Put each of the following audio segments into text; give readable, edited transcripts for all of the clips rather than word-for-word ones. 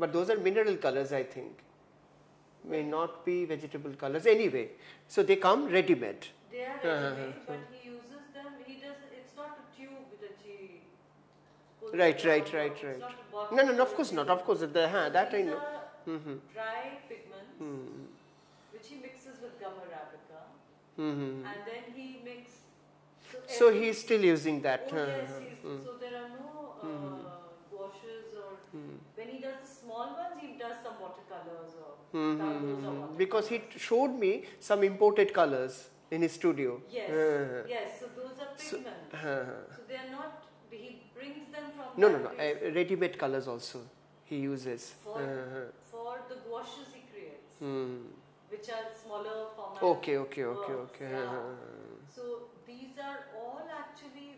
But those are mineral colors, I think. May not be vegetable colors anyway. So they come ready-made. They are ready-made, but he uses them. He does. It's not a tube that he. Right. It's not a bottle. No, of course not. Of course, that I know. Dry pigments, which he mixes with gum arabica, and then he mixes. So he's still using that. Oh yes, so there are no gouaches or when he does the small ones, he does some watercolors or tangos or watercolors. Because he showed me some imported colors in his studio. Yes, yes. So those are pigments. So they are not. He brings them from. No. Ready-made colors also he uses. For the gouaches he creates, which are smaller format. Okay. Yeah. So these are all actually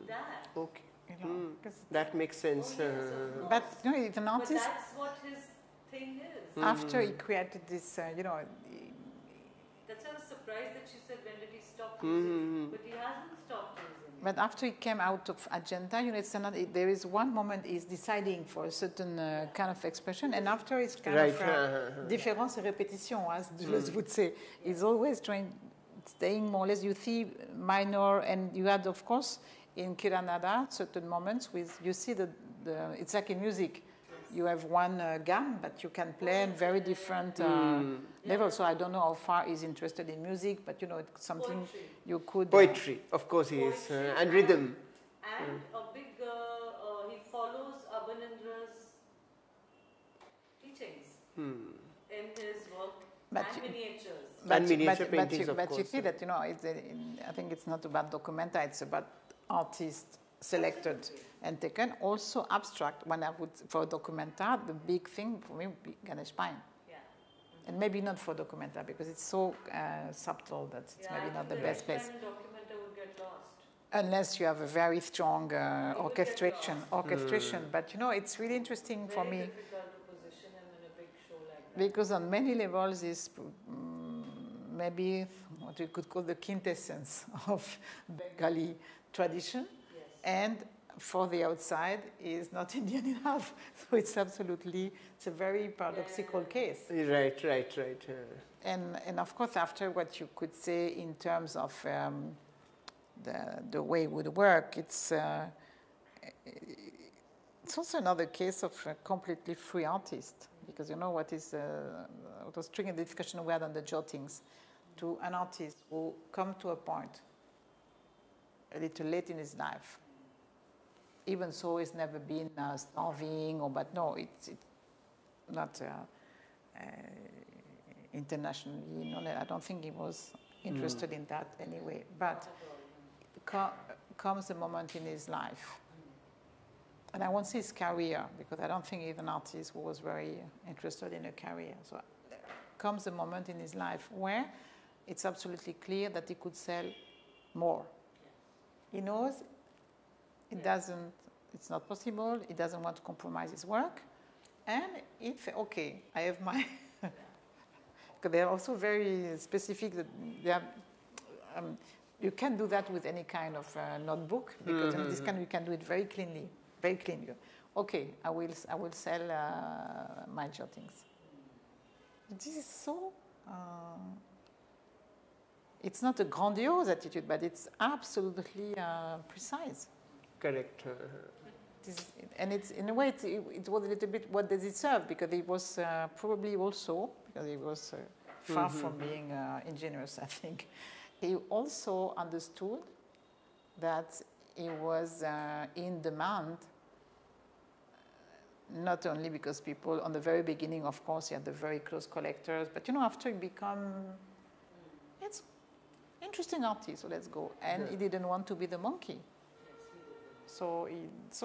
that. Okay. You know, that makes sense. Oh, yes, but you know, if an artist. But that's what his thing is. After he created this, you know. That's why I was surprised that she said, when did he stop using? But he hasn't stopped using. But after he came out of agenda, you know, it's another. There is one moment he's deciding for a certain kind of expression, and after it's kind of différence et répétition, as Deleuze would say. He's always staying more or less. You see minor, and you had, of course, in Kiranada certain moments with you see it's like in music. You have one gamme, but you can play in very different levels. So I don't know how far he's interested in music, but you know, it's something Poetry. You could. Poetry, of course he is, and rhythm. And a big, he follows Abanindra's teachings in his work and miniatures. Paintings, of but course. You see that, you know, I think it's not about documenta, it's about artists selected and taken. Also abstract, when I would, for documenta, the big thing for me would be Ganesh Pine. Yeah. And maybe not for documenta, because it's so subtle that it's maybe not the best place. Documenta would get lost. Unless you have a very strong orchestration. But, you know, it's really interesting for me. Difficult to position him in a big show like that. Because on many levels is maybe what we could call the quintessence of Bengali tradition. Yes. And for the outside is not Indian enough. So it's a very paradoxical case. Right. And of course, after what you could say in terms of the way it would work, it's also another case of a completely free artist. Because you know what was triggering the discussion we had on the jottings, to an artist who come to a point a little late in his life. Even so, he's never been starving, but no, it's not internationally. No, I don't think he was interested in that anyway. But comes a moment in his life, and I won't say his career, because I don't think he's an artist who was very interested in a career. So comes a moment in his life where it's absolutely clear that he could sell more. He knows it's not possible, he doesn't want to compromise his work, and if, okay, I have my, because they're also very specific, that they have, you can do that with any kind of notebook, because in this kind you can do it very cleanly. Okay, I will sell my jottings. This is so, it's not a grandiose attitude, but it's absolutely precise. Correct. And it's, in a way, it was a little bit what does it serve, because it was probably also, because he was far from being ingenious, I think. He also understood that he was in demand, not only because people, on the very beginning, of course, he had the very close collectors, but, you know, after he become, it's interesting artist, so let's go. And he didn't want to be the monkey. So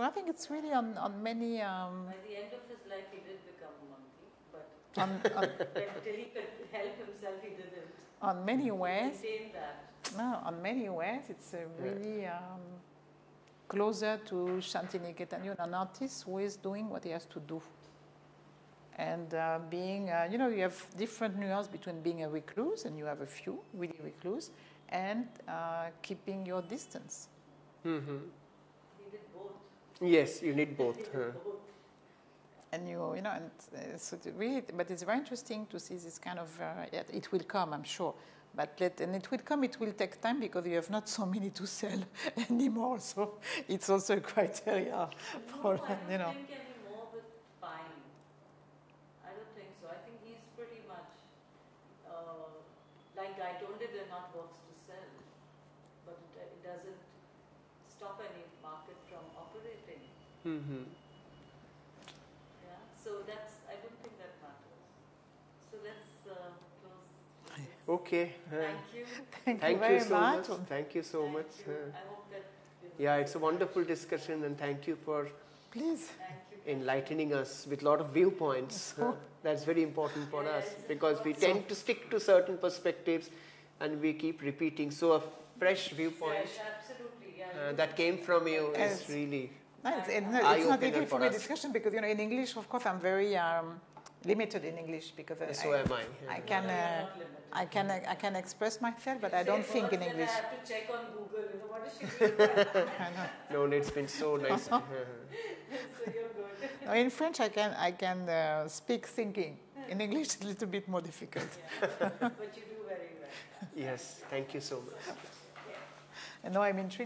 I think it's really on many... At the end of his life, he did become a monkey, but until he could help himself, he didn't. On many ways... He maintained that. No, on many ways, it's really closer to Shantiniketan, an artist who is doing what he has to do. And being, you know, you have different nuances between being a recluse, and you have a few really recluse, and keeping your distance. Mm-hmm. He did both. Yes, you need both. and you know, and so really, but it's very interesting to see this kind of. It will come, I'm sure, and it will come. It will take time because you have not so many to sell anymore. So it's also a criteria for you know. I don't think anymore with buying. I don't think so. I think he's pretty much like I told you, they're not works to sell, but it doesn't stop any market from operating. Mm-hmm. Yeah, so I don't think that matters. So let's close this. Okay. Thank you Thank very you so much. Thank you so much. I hope that. Yeah, it's a wonderful discussion, and thank you for Please. enlightening us with a lot of viewpoints. That's very important for us because we So- tend to stick to certain perspectives and we keep repeating. So a fresh viewpoint Yes, absolutely. Yeah, that came from you is Yes. really No, it's not eye-opener easy for for me us. discussion because you know in English, of course, I'm very limited in English because So am I. I can I can express myself, but I don't think in English. I have to check on Google. You know what is she doing? I know. No, it's been so nice. So you're good. No, in French, I can speak thinking. In English, it's a little bit more difficult. Yeah. But you do very well. Yes, thank you so much. And now I'm intrigued.